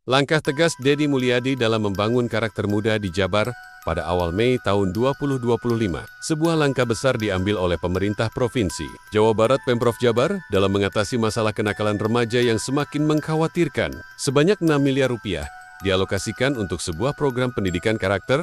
Langkah tegas Deddy Mulyadi dalam membangun karakter muda di Jabar pada awal Mei tahun 2025. Sebuah langkah besar diambil oleh pemerintah Provinsi Jawa Barat Pemprov Jabar dalam mengatasi masalah kenakalan remaja yang semakin mengkhawatirkan. Sebanyak 6 miliar rupiah dialokasikan untuk sebuah program pendidikan karakter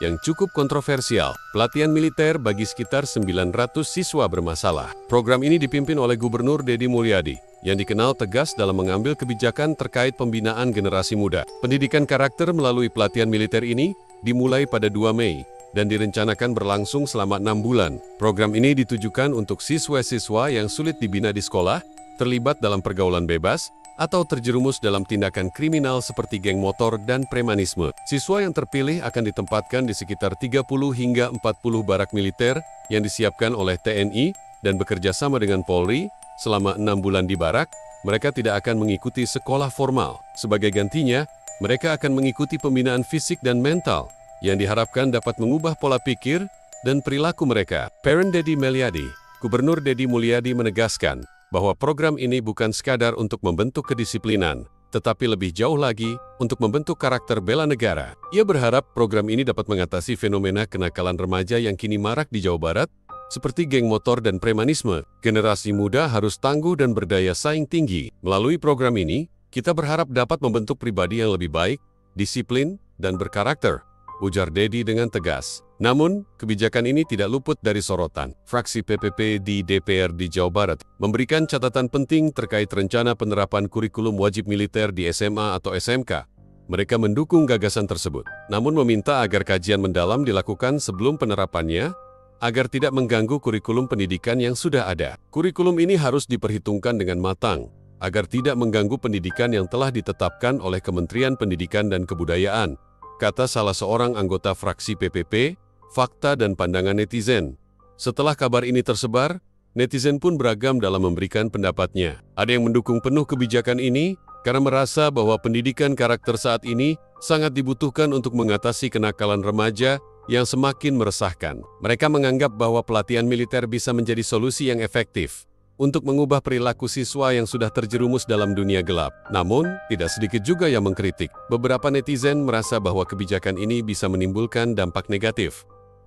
yang cukup kontroversial, pelatihan militer bagi sekitar 900 siswa bermasalah. Program ini dipimpin oleh Gubernur Deddy Mulyadi, yang dikenal tegas dalam mengambil kebijakan terkait pembinaan generasi muda. Pendidikan karakter melalui pelatihan militer ini dimulai pada 2 Mei dan direncanakan berlangsung selama 6 bulan. Program ini ditujukan untuk siswa-siswa yang sulit dibina di sekolah, terlibat dalam pergaulan bebas, atau terjerumus dalam tindakan kriminal seperti geng motor dan premanisme. Siswa yang terpilih akan ditempatkan di sekitar 30 hingga 40 barak militer yang disiapkan oleh TNI dan bekerja sama dengan Polri. Selama 6 bulan di barak, mereka tidak akan mengikuti sekolah formal. Sebagai gantinya, mereka akan mengikuti pembinaan fisik dan mental yang diharapkan dapat mengubah pola pikir dan perilaku mereka. Parent Deddy Mulyadi, Gubernur Deddy Mulyadi menegaskan bahwa program ini bukan sekadar untuk membentuk kedisiplinan, tetapi lebih jauh lagi untuk membentuk karakter bela negara. Ia berharap program ini dapat mengatasi fenomena kenakalan remaja yang kini marak di Jawa Barat, seperti geng motor dan premanisme. Generasi muda harus tangguh dan berdaya saing tinggi. Melalui program ini, kita berharap dapat membentuk pribadi yang lebih baik, disiplin, dan berkarakter, ujar Deddy dengan tegas. Namun, kebijakan ini tidak luput dari sorotan. Fraksi PPP di DPR di Jawa Barat memberikan catatan penting terkait rencana penerapan kurikulum wajib militer di SMA atau SMK. Mereka mendukung gagasan tersebut, namun meminta agar kajian mendalam dilakukan sebelum penerapannya, agar tidak mengganggu kurikulum pendidikan yang sudah ada. Kurikulum ini harus diperhitungkan dengan matang, agar tidak mengganggu pendidikan yang telah ditetapkan oleh Kementerian Pendidikan dan Kebudayaan, kata salah seorang anggota fraksi PPP. Fakta dan pandangan netizen. Setelah kabar ini tersebar, netizen pun beragam dalam memberikan pendapatnya. Ada yang mendukung penuh kebijakan ini karena merasa bahwa pendidikan karakter saat ini sangat dibutuhkan untuk mengatasi kenakalan remaja yang semakin meresahkan. Mereka menganggap bahwa pelatihan militer bisa menjadi solusi yang efektif untuk mengubah perilaku siswa yang sudah terjerumus dalam dunia gelap. Namun, tidak sedikit juga yang mengkritik. Beberapa netizen merasa bahwa kebijakan ini bisa menimbulkan dampak negatif,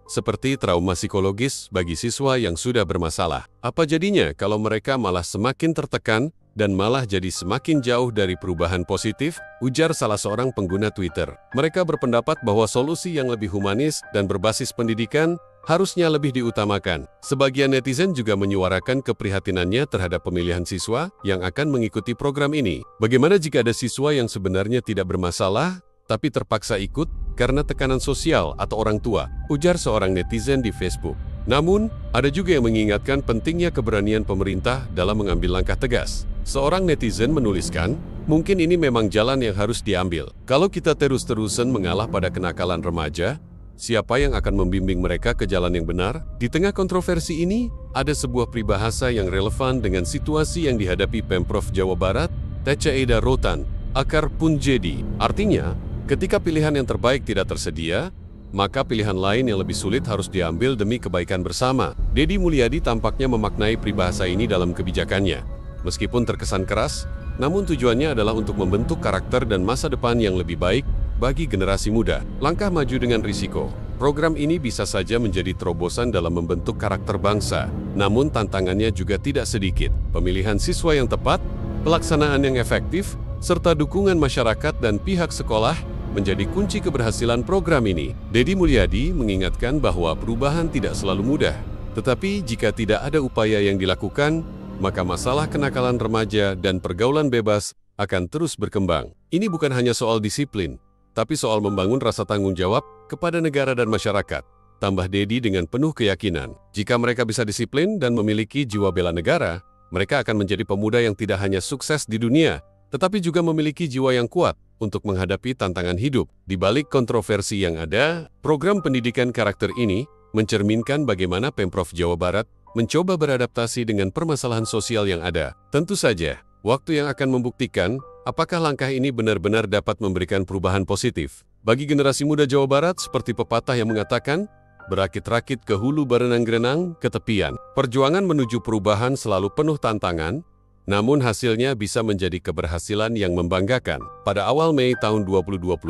seperti trauma psikologis bagi siswa yang sudah bermasalah. Apa jadinya kalau mereka malah semakin tertekan dan malah jadi semakin jauh dari perubahan positif, ujar salah seorang pengguna Twitter. Mereka berpendapat bahwa solusi yang lebih humanis dan berbasis pendidikan harusnya lebih diutamakan. Sebagian netizen juga menyuarakan keprihatinannya terhadap pemilihan siswa yang akan mengikuti program ini. Bagaimana jika ada siswa yang sebenarnya tidak bermasalah, tapi terpaksa ikut karena tekanan sosial atau orang tua, ujar seorang netizen di Facebook. Namun, ada juga yang mengingatkan pentingnya keberanian pemerintah dalam mengambil langkah tegas. Seorang netizen menuliskan, mungkin ini memang jalan yang harus diambil. Kalau kita terus-terusan mengalah pada kenakalan remaja, siapa yang akan membimbing mereka ke jalan yang benar? Di tengah kontroversi ini, ada sebuah peribahasa yang relevan dengan situasi yang dihadapi Pemprov Jawa Barat, Tecaeda Rotan, akar pun jadi. Artinya, ketika pilihan yang terbaik tidak tersedia, maka pilihan lain yang lebih sulit harus diambil demi kebaikan bersama. Deddy Mulyadi tampaknya memaknai peribahasa ini dalam kebijakannya. Meskipun terkesan keras, namun tujuannya adalah untuk membentuk karakter dan masa depan yang lebih baik bagi generasi muda. Langkah maju dengan risiko. Program ini bisa saja menjadi terobosan dalam membentuk karakter bangsa. Namun tantangannya juga tidak sedikit. Pemilihan siswa yang tepat, pelaksanaan yang efektif, serta dukungan masyarakat dan pihak sekolah menjadi kunci keberhasilan program ini. Deddy Mulyadi mengingatkan bahwa perubahan tidak selalu mudah, tetapi jika tidak ada upaya yang dilakukan, maka masalah kenakalan remaja dan pergaulan bebas akan terus berkembang. Ini bukan hanya soal disiplin, tapi soal membangun rasa tanggung jawab kepada negara dan masyarakat. Tambah Deddy dengan penuh keyakinan, jika mereka bisa disiplin dan memiliki jiwa bela negara, mereka akan menjadi pemuda yang tidak hanya sukses di dunia, tetapi juga memiliki jiwa yang kuat untuk menghadapi tantangan hidup. Di balik kontroversi yang ada, program pendidikan karakter ini mencerminkan bagaimana Pemprov Jawa Barat mencoba beradaptasi dengan permasalahan sosial yang ada. Tentu saja, waktu yang akan membuktikan apakah langkah ini benar-benar dapat memberikan perubahan positif. Bagi generasi muda Jawa Barat, seperti pepatah yang mengatakan, berakit-rakit ke hulu berenang-renang ke tepian. Perjuangan menuju perubahan selalu penuh tantangan, namun hasilnya bisa menjadi keberhasilan yang membanggakan. Pada awal Mei tahun 2025,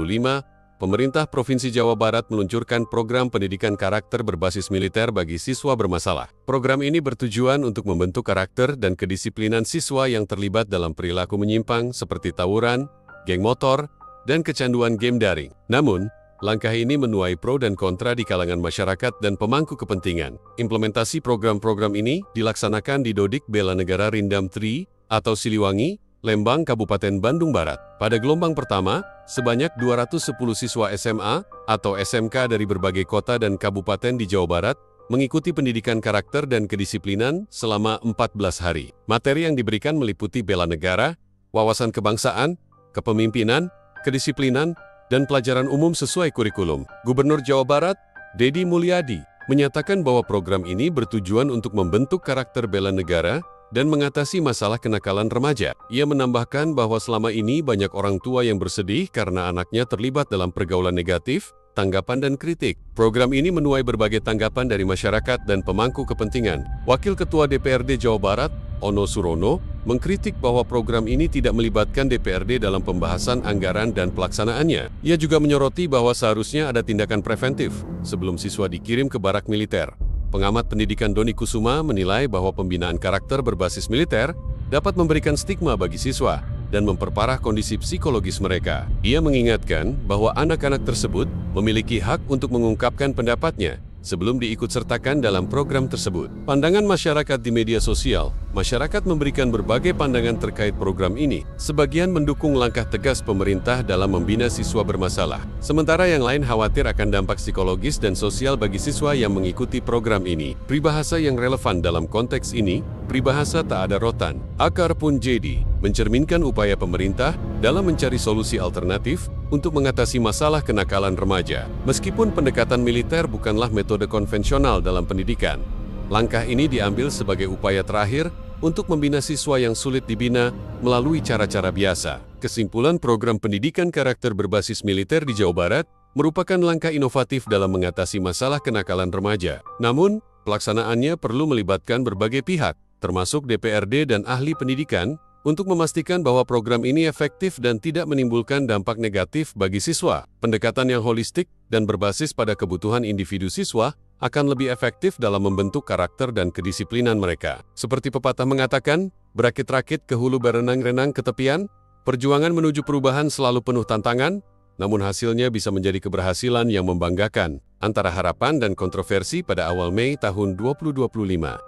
pemerintah Provinsi Jawa Barat meluncurkan program pendidikan karakter berbasis militer bagi siswa bermasalah. Program ini bertujuan untuk membentuk karakter dan kedisiplinan siswa yang terlibat dalam perilaku menyimpang seperti tawuran, geng motor, dan kecanduan game daring. Namun, langkah ini menuai pro dan kontra di kalangan masyarakat dan pemangku kepentingan. Implementasi program-program ini dilaksanakan di Dodik Bela Negara Rindam 3 atau Siliwangi, Lembang, Kabupaten Bandung Barat. Pada gelombang pertama, sebanyak 210 siswa SMA atau SMK dari berbagai kota dan kabupaten di Jawa Barat mengikuti pendidikan karakter dan kedisiplinan selama 14 hari. Materi yang diberikan meliputi bela negara, wawasan kebangsaan, kepemimpinan, kedisiplinan, dan pelajaran umum sesuai kurikulum. Gubernur Jawa Barat, Deddy Mulyadi, menyatakan bahwa program ini bertujuan untuk membentuk karakter bela negara dan mengatasi masalah kenakalan remaja. Ia menambahkan bahwa selama ini banyak orang tua yang bersedih karena anaknya terlibat dalam pergaulan negatif, tanggapan dan kritik. Program ini menuai berbagai tanggapan dari masyarakat dan pemangku kepentingan. Wakil Ketua DPRD Jawa Barat, Ono Surono, mengkritik bahwa program ini tidak melibatkan DPRD dalam pembahasan anggaran dan pelaksanaannya. Ia juga menyoroti bahwa seharusnya ada tindakan preventif sebelum siswa dikirim ke barak militer. Pengamat pendidikan Doni Kusuma menilai bahwa pembinaan karakter berbasis militer dapat memberikan stigma bagi siswa dan memperparah kondisi psikologis mereka. Ia mengingatkan bahwa anak-anak tersebut memiliki hak untuk mengungkapkan pendapatnya sebelum diikutsertakan dalam program tersebut. Pandangan masyarakat di media sosial, masyarakat memberikan berbagai pandangan terkait program ini. Sebagian mendukung langkah tegas pemerintah dalam membina siswa bermasalah. Sementara yang lain khawatir akan dampak psikologis dan sosial bagi siswa yang mengikuti program ini. Peribahasa yang relevan dalam konteks ini, peribahasa tak ada rotan, akar pun jadi, mencerminkan upaya pemerintah dalam mencari solusi alternatif untuk mengatasi masalah kenakalan remaja. Meskipun pendekatan militer bukanlah metode konvensional dalam pendidikan, langkah ini diambil sebagai upaya terakhir untuk membina siswa yang sulit dibina melalui cara-cara biasa. Kesimpulan program pendidikan karakter berbasis militer di Jawa Barat merupakan langkah inovatif dalam mengatasi masalah kenakalan remaja. Namun, pelaksanaannya perlu melibatkan berbagai pihak, termasuk DPRD dan ahli pendidikan, untuk memastikan bahwa program ini efektif dan tidak menimbulkan dampak negatif bagi siswa. Pendekatan yang holistik dan berbasis pada kebutuhan individu siswa akan lebih efektif dalam membentuk karakter dan kedisiplinan mereka. Seperti pepatah mengatakan, berakit-rakit ke hulu berenang-renang ke tepian, perjuangan menuju perubahan selalu penuh tantangan, namun hasilnya bisa menjadi keberhasilan yang membanggakan. Antara harapan dan kontroversi pada awal Mei tahun 2025,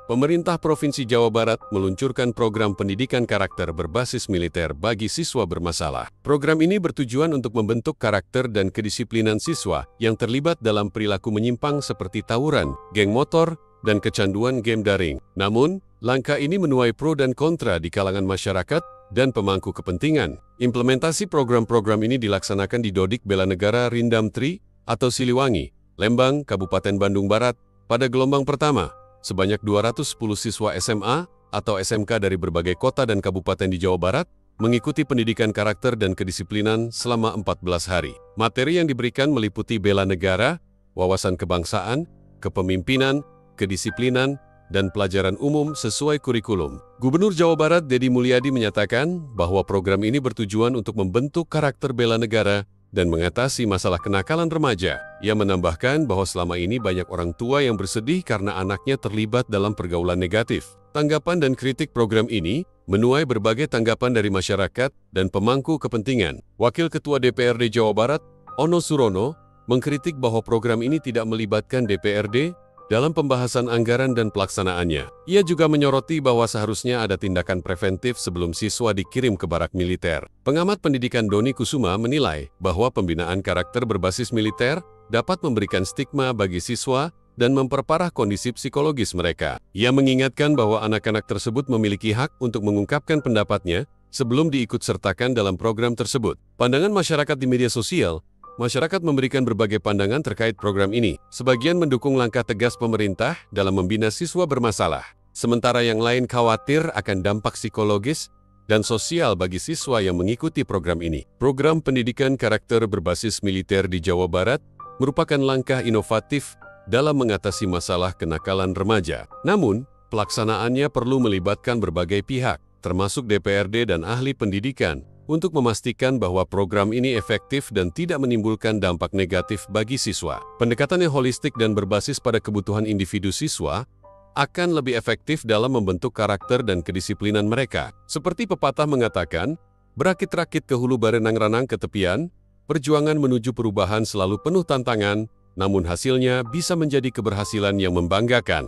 pemerintah Provinsi Jawa Barat meluncurkan program pendidikan karakter berbasis militer bagi siswa bermasalah. Program ini bertujuan untuk membentuk karakter dan kedisiplinan siswa yang terlibat dalam perilaku menyimpang seperti tawuran, geng motor, dan kecanduan game daring. Namun, langkah ini menuai pro dan kontra di kalangan masyarakat dan pemangku kepentingan. Implementasi program-program ini dilaksanakan di Dodik Bela Negara Rindam 3 atau Siliwangi, Lembang, Kabupaten Bandung Barat. Pada gelombang pertama, sebanyak 210 siswa SMA atau SMK dari berbagai kota dan kabupaten di Jawa Barat mengikuti pendidikan karakter dan kedisiplinan selama 14 hari. Materi yang diberikan meliputi bela negara, wawasan kebangsaan, kepemimpinan, kedisiplinan, dan pelajaran umum sesuai kurikulum. Gubernur Jawa Barat Deddy Mulyadi menyatakan bahwa program ini bertujuan untuk membentuk karakter bela negara dan mengatasi masalah kenakalan remaja. Ia menambahkan bahwa selama ini banyak orang tua yang bersedih karena anaknya terlibat dalam pergaulan negatif. Tanggapan dan kritik program ini menuai berbagai tanggapan dari masyarakat dan pemangku kepentingan. Wakil Ketua DPRD Jawa Barat, Ono Surono, mengkritik bahwa program ini tidak melibatkan DPRD dalam pembahasan anggaran dan pelaksanaannya. Ia juga menyoroti bahwa seharusnya ada tindakan preventif sebelum siswa dikirim ke barak militer. Pengamat pendidikan Doni Kusuma menilai bahwa pembinaan karakter berbasis militer dapat memberikan stigma bagi siswa dan memperparah kondisi psikologis mereka. Ia mengingatkan bahwa anak-anak tersebut memiliki hak untuk mengungkapkan pendapatnya sebelum diikutsertakan dalam program tersebut. Pandangan masyarakat di media sosial, masyarakat memberikan berbagai pandangan terkait program ini. Sebagian mendukung langkah tegas pemerintah dalam membina siswa bermasalah. Sementara yang lain khawatir akan dampak psikologis dan sosial bagi siswa yang mengikuti program ini. Program pendidikan karakter berbasis militer di Jawa Barat merupakan langkah inovatif dalam mengatasi masalah kenakalan remaja. Namun, pelaksanaannya perlu melibatkan berbagai pihak, termasuk DPRD dan ahli pendidikan, untuk memastikan bahwa program ini efektif dan tidak menimbulkan dampak negatif bagi siswa. Pendekatan yang holistik dan berbasis pada kebutuhan individu siswa akan lebih efektif dalam membentuk karakter dan kedisiplinan mereka. Seperti pepatah mengatakan, berakit-rakit ke hulu berenang-renang ke tepian, perjuangan menuju perubahan selalu penuh tantangan, namun hasilnya bisa menjadi keberhasilan yang membanggakan.